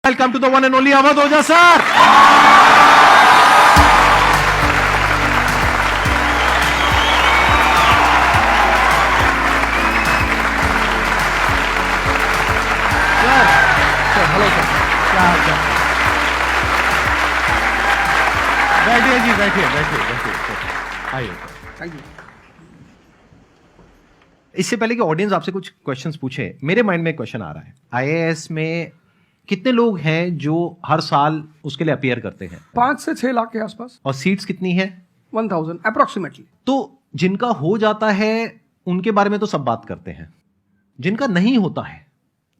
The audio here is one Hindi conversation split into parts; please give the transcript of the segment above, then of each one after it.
Welcome to the one and only Avadh Ojha sir. Hello sir, क्या हाल चाल? बैठिए जी, बैठिए। आइए। Thank you. इससे पहले कि ऑडियंस आपसे कुछ क्वेश्चंस पूछे, मेरे माइंड में एक क्वेश्चन आ रहा है। आईएएस में कितने लोग हैं जो हर साल उसके लिए अपीयर करते हैं? 5 से 6 लाख के आसपास। और सीट्स कितनी है? 1000 अप्रोक्सीमेटली। तो जिनका हो जाता है उनके बारे में तो सब बात करते हैं, जिनका नहीं होता है,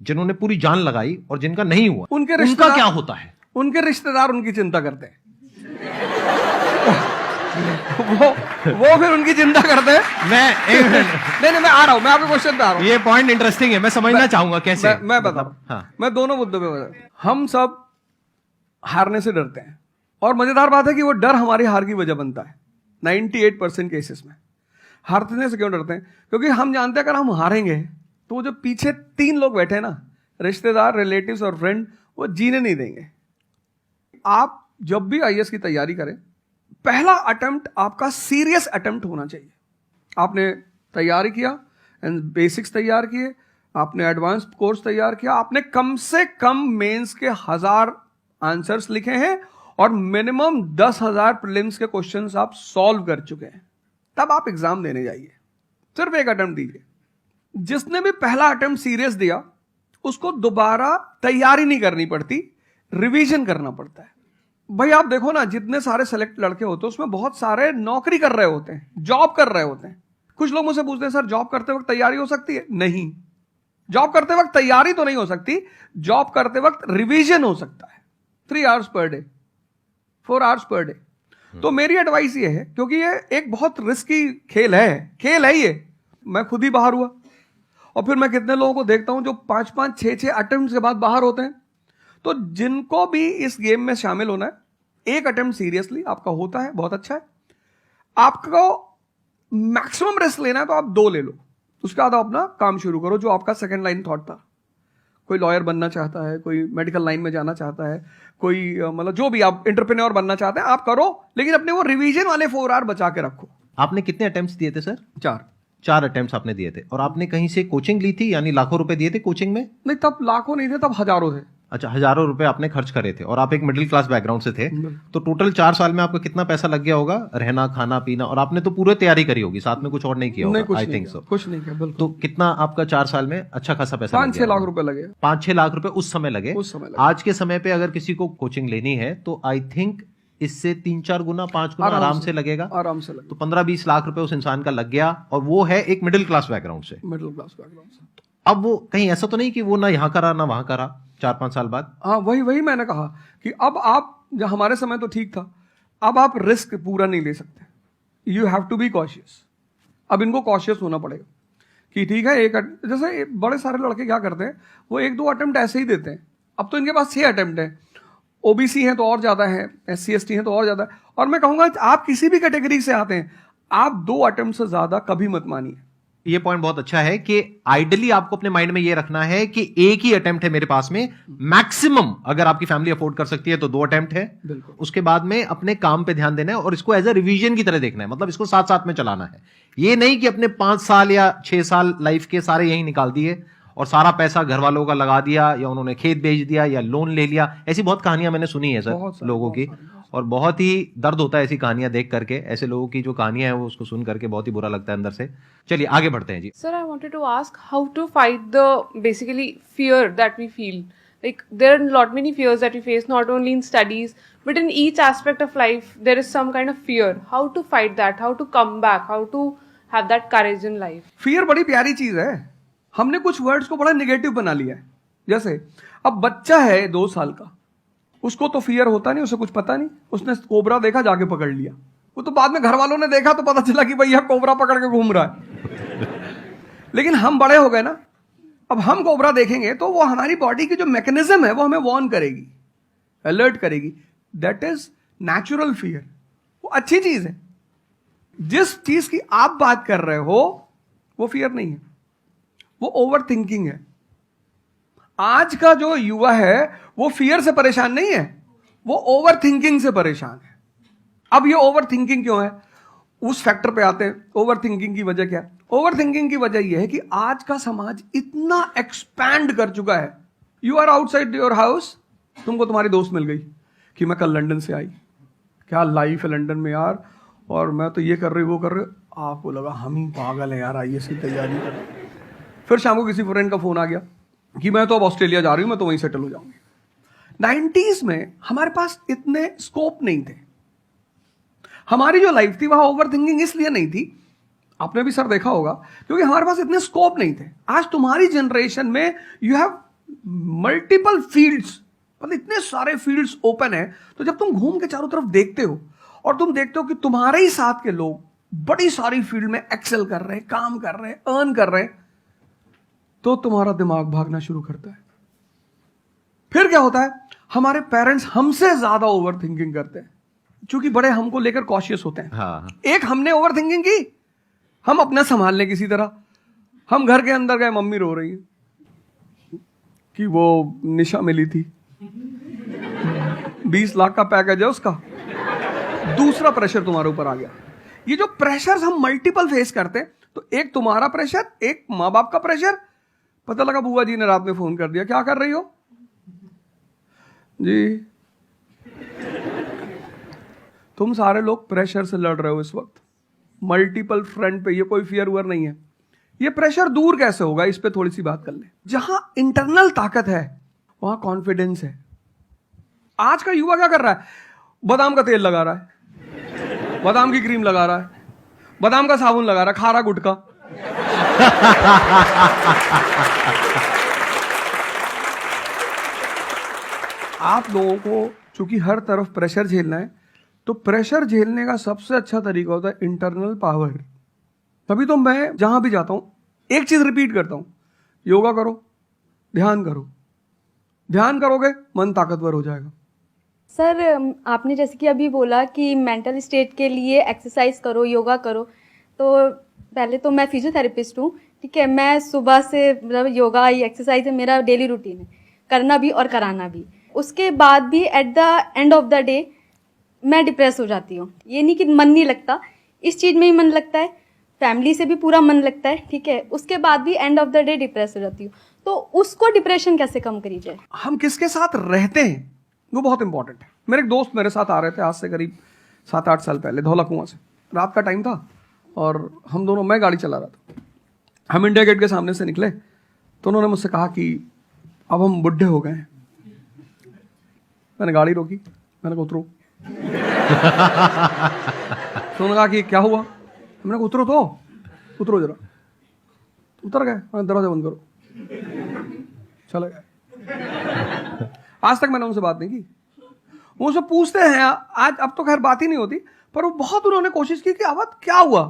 जिन्होंने पूरी जान लगाई और जिनका नहीं हुआ, उनका क्या होता है? उनके रिश्तेदार उनकी चिंता करते हैं। वो फिर उनकी चिंता करते हैं। नहीं, मैं आ रहा हूं, मैं आपके क्वेश्चन पे आ रहा हूं। ये पॉइंट इंटरेस्टिंग है, मैं समझना चाहूंगा कैसे। मैं बताऊं। हाँ। मैं दोनों मुद्दों पे बता। हम सब हारने से डरते हैं, और मजेदार बात है कि वो डर हमारी हार की वजह बनता है। 98% केसेस में हारने से क्यों डरते हैं? क्योंकि हम जानते हैं अगर हम हारेंगे तो वो जो पीछे 3 लोग बैठे हैं ना, रिश्तेदार, रिलेटिव्स और फ्रेंड, वो जीने नहीं देंगे। आप जब भी आईएएस की तैयारी करें, पहला अटेम्प्ट आपका सीरियस अटेम्प्ट होना चाहिए। आपने तैयारी किया, बेसिक्स तैयार किए, आपने एडवांस कोर्स तैयार किया, आपने कम से कम मेंस के 1000 आंसर्स लिखे हैं और मिनिमम 10,000 प्रीलिम्स के क्वेश्चंस आप सॉल्व कर चुके हैं, तब आप एग्जाम देने जाइए। सिर्फ एक अटेम्प्ट दीजिए। जिसने भी पहला अटेम्प्ट सीरियस दिया, उसको दोबारा तैयारी नहीं करनी पड़ती, रिवीजन करना पड़ता है। भाई आप देखो ना, जितने सारे सेलेक्ट लड़के होते हैं उसमें बहुत सारे नौकरी कर रहे होते हैं, जॉब कर रहे होते हैं। कुछ लोग मुझसे पूछते हैं, सर जॉब करते वक्त तैयारी हो सकती है? नहीं, जॉब करते वक्त तैयारी तो नहीं हो सकती, जॉब करते वक्त रिवीजन हो सकता है। 3 hours per day, 4 hours per day. तो मेरी एडवाइस ये है, क्योंकि ये एक बहुत रिस्की खेल है ये। मैं खुद ही बाहर हुआ, और फिर मैं कितने लोगों को देखता हूं जो 5-5, 6-6 अटेम्प्ट के बाद बाहर होते हैं। तो जिनको भी इस गेम में शामिल होना है, एक अटेम्प्ट सीरियसली आपका होता है, बहुत अच्छा है। आपको मैक्सिमम रिस्क लेना है तो आप 2 ले लो, उसके बाद आप अपना काम शुरू करो, जो आपका सेकंड लाइन थॉट था। कोई लॉयर बनना चाहता है, कोई मेडिकल लाइन में जाना चाहता है, कोई मतलब जो भी आप एंटरप्रेन्योर बनना चाहते हैं, आप करो, लेकिन अपने वो रिवीजन वाले 4 आवर बचा के रखो। आपने कितने अटेम्प्ट्स दिए थे सर? 4 अटेम्प्ट्स आपने दिए थे। और आपने कहीं से कोचिंग ली थी, यानी लाखों रुपए दिए थे कोचिंग में? नहीं, तब लाखों नहीं थे, तब हजारों थे। अच्छा, हजारों रुपए आपने खर्च करे थे, और आप एक मिडिल क्लास बैकग्राउंड से थे। तो टोटल 4 साल में आपका कितना पैसा लग गया होगा? रहना, खाना, पीना, और आपने तो पूरी तैयारी करी होगी, साथ में कुछ और नहीं किया होगा? I think so. कुछ नहीं किया, बिल्कुल। तो कितना आपका 4 साल में अच्छा खासा पैसा? 5-6 लाख रुपए लगे। 5-6 लाख रुपए उस समय लगे। आज के समय पे अगर किसी को कोचिंग लेनी है तो आई थिंक इससे 3-4 गुना, 5 गुना आराम से लगेगा। आराम से लगेगा। तो 15-20 लाख रुपए उस इंसान का लग गया, और वो है एक मिडिल क्लास बैकग्राउंड से। अब वो कहीं ऐसा तो नहीं कि वो ना यहाँ करा ना वहां करा 4-5 साल बाद? हाँ, वही मैंने कहा कि अब आप, जब हमारे समय तो ठीक था, अब आप रिस्क पूरा नहीं ले सकते। You have to be cautious. अब इनको कॉशियस होना पड़ेगा कि ठीक है, जैसे बड़े सारे लड़के क्या करते हैं, वो 1-2 अटेम्प्ट ऐसे ही देते हैं। अब तो इनके पास 6 अटेम्प्ट है, ओबीसी हैं तो और ज्यादा है, SC ST हैं तो और ज्यादा है। और मैं कहूंगा आप किसी भी कैटेगरी से आते हैं, आप 2 अटेम्प्ट से ज्यादा कभी मत मानिए। ये पॉइंट बहुत अच्छा है कि आइडियली आपको अपने माइंड में ये रखना है कि एक ही अटेम्प्ट है मेरे पास में, मैक्सिमम अगर आपकी फैमिली अफोर्ड कर सकती है तो 2 अटेम्प्ट है। उसके बाद में अपने काम पे ध्यान देना है, और इसको एज अ रिवीजन की तरह देखना है, मतलब इसको साथ साथ में चलाना है। ये नहीं कि अपने 5 साल या 6 साल लाइफ के सारे यही निकाल दिए और सारा पैसा घर वालों का लगा दिया, या उन्होंने खेत बेच दिया या लोन ले लिया। ऐसी बहुत कहानियां मैंने सुनी है सर लोगों की, और बहुत ही दर्द होता है ऐसी कहानियां देख करके। ऐसे लोगों की जो कहानियां हैं वो उसको सुन करके बहुत ही बुरा लगता है अंदर से। चलिए आगे बढ़ते हैं जी। Sir, I wanted to ask how to fight the basically fear that we feel. Like there are lot many fears that we face, not only in studies but in each aspect of life. There is some kind of fear. How to fight that? How to come back? How to have that courage in life? Fear बड़ी प्यारी चीज है। हमने कुछ वर्ड्स को बड़ा निगेटिव बना लिया है। जैसे अब बच्चा है 2 साल का, उसको तो फियर होता नहीं, उसे कुछ पता नहीं, उसने कोबरा देखा, जाके पकड़ लिया। वो तो बाद में घर वालों ने देखा तो पता चला कि भैया कोबरा पकड़ के घूम रहा है। लेकिन हम बड़े हो गए ना, अब हम कोबरा देखेंगे तो वो हमारी बॉडी की जो मैकेनिज्म है वो हमें वार्न करेगी, अलर्ट करेगी। That is natural fear. वो अच्छी चीज है। जिस चीज की आप बात कर रहे हो वो फियर नहीं है, वो ओवर थिंकिंग है। आज का जो युवा है वो फियर से परेशान नहीं है, वो ओवर थिंकिंग से परेशान है। अब ये ओवर थिंकिंग क्यों है, उस फैक्टर पे आते हैं। ओवर थिंकिंग की वजह क्या है? ओवर थिंकिंग की वजह यह है कि आज का समाज इतना एक्सपैंड कर चुका है। You are outside your house, तुमको तुम्हारी दोस्त मिल गई कि मैं कल लंदन से आई, क्या लाइफ है लंदन में यार, और मैं तो ये कर रही वो कर रही। आपको लगा हम ही पागल है यार, आईएएस की तैयारी कर। फिर शाम को किसी फ्रेंड का फोन आ गया कि मैं तो अब ऑस्ट्रेलिया जा रही हूं, मैं तो वहीं सेटल हो जाऊंगी। 90s में हमारे पास इतने स्कोप नहीं थे। हमारी जो लाइफ थी वहां ओवर थिंकिंग इसलिए नहीं थी, आपने भी सर देखा होगा, क्योंकि हमारे पास इतने स्कोप नहीं थे। आज तुम्हारी जनरेशन में यू हैव मल्टीपल फील्ड्स, मतलब इतने सारे फील्ड्स ओपन है। तो जब तुम घूम के चारों तरफ देखते हो और तुम देखते हो कि तुम्हारे ही साथ के लोग बड़ी सारी फील्ड में एक्सेल कर रहे हैं, काम कर रहे हैं, अर्न कर रहे हैं, तो तुम्हारा दिमाग भागना शुरू करता है। फिर क्या होता है, हमारे पेरेंट्स हमसे ज्यादा ओवर थिंकिंग करते हैं, क्योंकि बड़े हमको लेकर कॉशियस होते हैं। हाँ। एक हमने ओवर थिंकिंग की, हम अपना संभाल लें किसी तरह। हम घर के अंदर गए, मम्मी रो रही है कि वो निशा मिली थी, 20 लाख का पैकेज है उसका। दूसरा प्रेशर तुम्हारे ऊपर आ गया। ये जो प्रेशर हम मल्टीपल फेस करते हैं, तो एक तुम्हारा प्रेशर, एक माँ बाप का प्रेशर। पता लगा बुआ जी ने रात में फोन कर दिया, क्या कर रही हो जी? तुम सारे लोग प्रेशर से लड़ रहे हो इस वक्त, मल्टीपल फ्रंट पे। ये कोई फियर उयर नहीं है। ये प्रेशर दूर कैसे होगा, इस पे थोड़ी सी बात कर ले। जहां इंटरनल ताकत है वहां कॉन्फिडेंस है। आज का युवा क्या कर रहा है, बादाम का तेल लगा रहा है, बादाम की क्रीम लगा रहा है, बादाम का साबुन लगा रहा है, खा रहा गुटखा। आप लोगों को चूंकि हर तरफ प्रेशर झेलना है, तो प्रेशर झेलने का सबसे अच्छा तरीका होता है इंटरनल पावर। तभी तो मैं जहां भी जाता हूं एक चीज रिपीट करता हूं, योगा करो, ध्यान करो। ध्यान करोगे मन ताकतवर हो जाएगा। सर, आपने जैसे कि अभी बोला कि मेंटल स्टेट के लिए एक्सरसाइज करो, योगा करो। तो पहले तो मैं फिजियोथेरेपिस्ट हूँ, ठीक है। मैं सुबह से मतलब योगा एक्सरसाइज है मेरा डेली रूटीन है, करना भी और कराना भी। उसके बाद भी at the end of the day मैं डिप्रेस हो जाती हूँ। ये नहीं कि मन नहीं लगता, इस चीज़ में ही मन लगता है, फैमिली से भी पूरा मन लगता है, ठीक है। उसके बाद भी end of the day depress हो जाती हूँ। तो उसको डिप्रेशन कैसे कम करी जाए? हम किसके साथ रहते हैं वो बहुत इंपॉर्टेंट है। मेरे एक दोस्त मेरे साथ आ रहे थे आज से करीब 7-8 साल पहले, धौला कुआं से। रात का टाइम था और हम दोनों, मैं गाड़ी चला रहा था, हम इंडिया गेट के सामने से निकले तो उन्होंने मुझसे कहा कि अब हम बुढ़े हो गए हैं। मैंने गाड़ी रोकी, मैंने कहा उतरो। तो उन्होंने कहा कि क्या हुआ? मैंने कहा उतरो तो, उतरो जरा। उतर गए, मैंने दरवाजा बंद करो, चले गए। आज तक मैंने उनसे बात नहीं की। वो उनसे पूछते हैं आज, अब तो खैर बात ही नहीं होती, पर वो बहुत उन्होंने कोशिश की कि अवध क्या हुआ,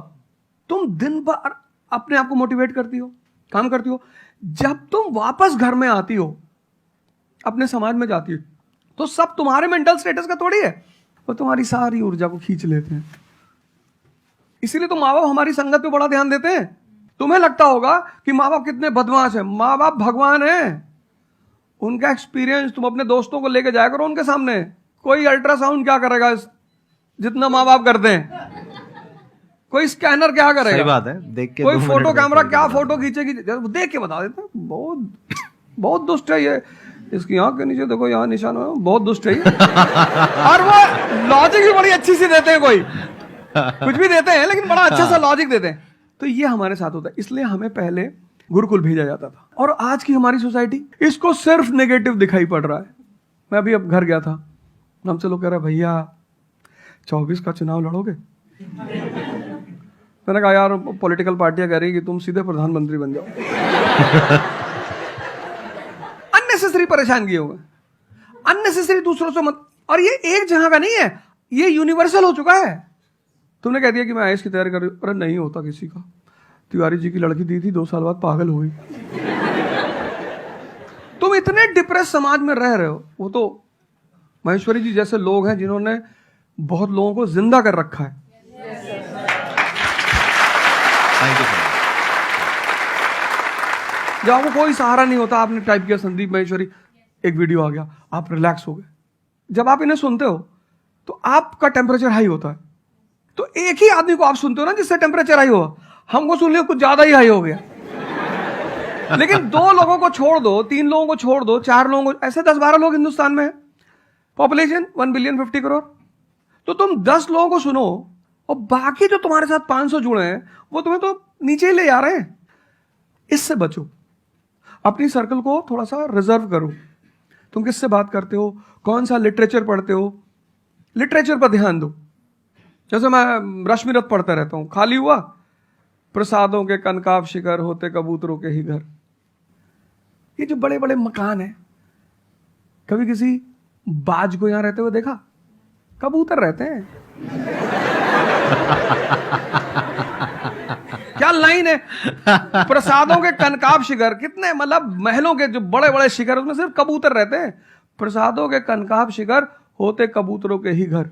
तुम दिन भर अपने आप को मोटिवेट करती हो, काम करती हो, जब तुम वापस घर में आती हो, अपने समाज में जाती हो, तो सब तुम्हारे मेंटल स्टेटस का थोड़ी है, वो तुम्हारी सारी ऊर्जा को खींच लेते हैं। इसीलिए तो माँ बाप हमारी संगत पे बड़ा ध्यान देते हैं। तुम्हें लगता होगा कि माँ बाप कितने बदमाश है, माँ बाप भगवान है। उनका एक्सपीरियंस तुम अपने दोस्तों को लेके जाया करो उनके सामने। कोई अल्ट्रासाउंड क्या करेगा जितना माँ बाप करते हैं, कोई स्कैनर क्या करेगा, सही बात है, देख के कोई 2 फोटो मिनट कैमरा में क्या फोटो खींचेगी, देख के बता देते हैं। बहुत बहुत दुष्ट है ये, इसकी आंख के नीचे देखो यहाँ निशान है, बहुत दुष्ट है ये। और वो लॉजिक भी बड़ी अच्छी सी देते हैं, कोई कुछ भी देते हैं लेकिन बड़ा अच्छा सा लॉजिक देते हैं। तो ये हमारे साथ होता है। इसलिए हमें पहले गुरुकुल भेजा जाता था, और आज की हमारी सोसाइटी इसको सिर्फ नेगेटिव दिखाई पड़ रहा है। मैं अभी अब घर गया था, हमसे लोग कह रहे भैया 24 का चुनाव लड़ोगे? मैंने कहा यार पॉलिटिकल पार्टियां कह रही कि तुम सीधे प्रधानमंत्री बन जाओ। अननेसेसरी परेशान किए हुए, अननेसेसरी दूसरों से मत। और ये एक जगह का नहीं है, ये यूनिवर्सल हो चुका है। तुमने कह दिया कि मैं आईएएस की तैयारी कर रही हूं, अरे नहीं होता किसी का। तिवारी जी की लड़की दी थी, 2 साल बाद पागल हो गई। तुम इतने डिप्रेस समाज में रह रहे हो। वो तो महेश्वरी जी जैसे लोग हैं जिन्होंने बहुत लोगों को जिंदा कर रखा है। Thank you. जब आपको कोई सहारा नहीं होता, आपने टाइप किया संदीप महेश्वरी, एक वीडियो आ गया, आप रिलैक्स हो गए। जब आप इन्हें सुनते हो तो आपका टेम्परेचर हाई होता है। तो एक ही आदमी को आप सुनते हो ना जिससे टेम्परेचर हाई हुआ, हमको सुन लिया कुछ ज्यादा ही हाई हो गया। लेकिन 2 लोगों को छोड़ दो, 3 लोगों को छोड़ दो, 4 लोगों को, ऐसे 10-12 लोग हिंदुस्तान में है, पॉपुलेशन 1 बिलियन 50 करोड़। तो तुम 10 लोगों को सुनो और बाकी जो तुम्हारे साथ 500 जुड़े हैं वो तुम्हें तो नीचे ही ले जा रहे हैं। इससे बचो, अपनी सर्कल को थोड़ा सा रिजर्व करो। तुम किससे बात करते हो, कौन सा लिटरेचर पढ़ते हो, लिटरेचर पर ध्यान दो। जैसे मैं रश्मिरथ पढ़ता रहता हूं, खाली हुआ, प्रसादों के कनकाब शिखर होते कबूतरों के ही घर। ये जो बड़े बड़े मकान है, कभी किसी बाज को यहां रहते हुए देखा? कबूतर रहते हैं। क्या लाइन है, प्रसादों के कनकाब शिखर, कितने मतलब महलों के जो बड़े बड़े शिखर, उसमें सिर्फ कबूतर रहते हैं। प्रसादों के कनकाब शिखर होते कबूतरों के ही घर।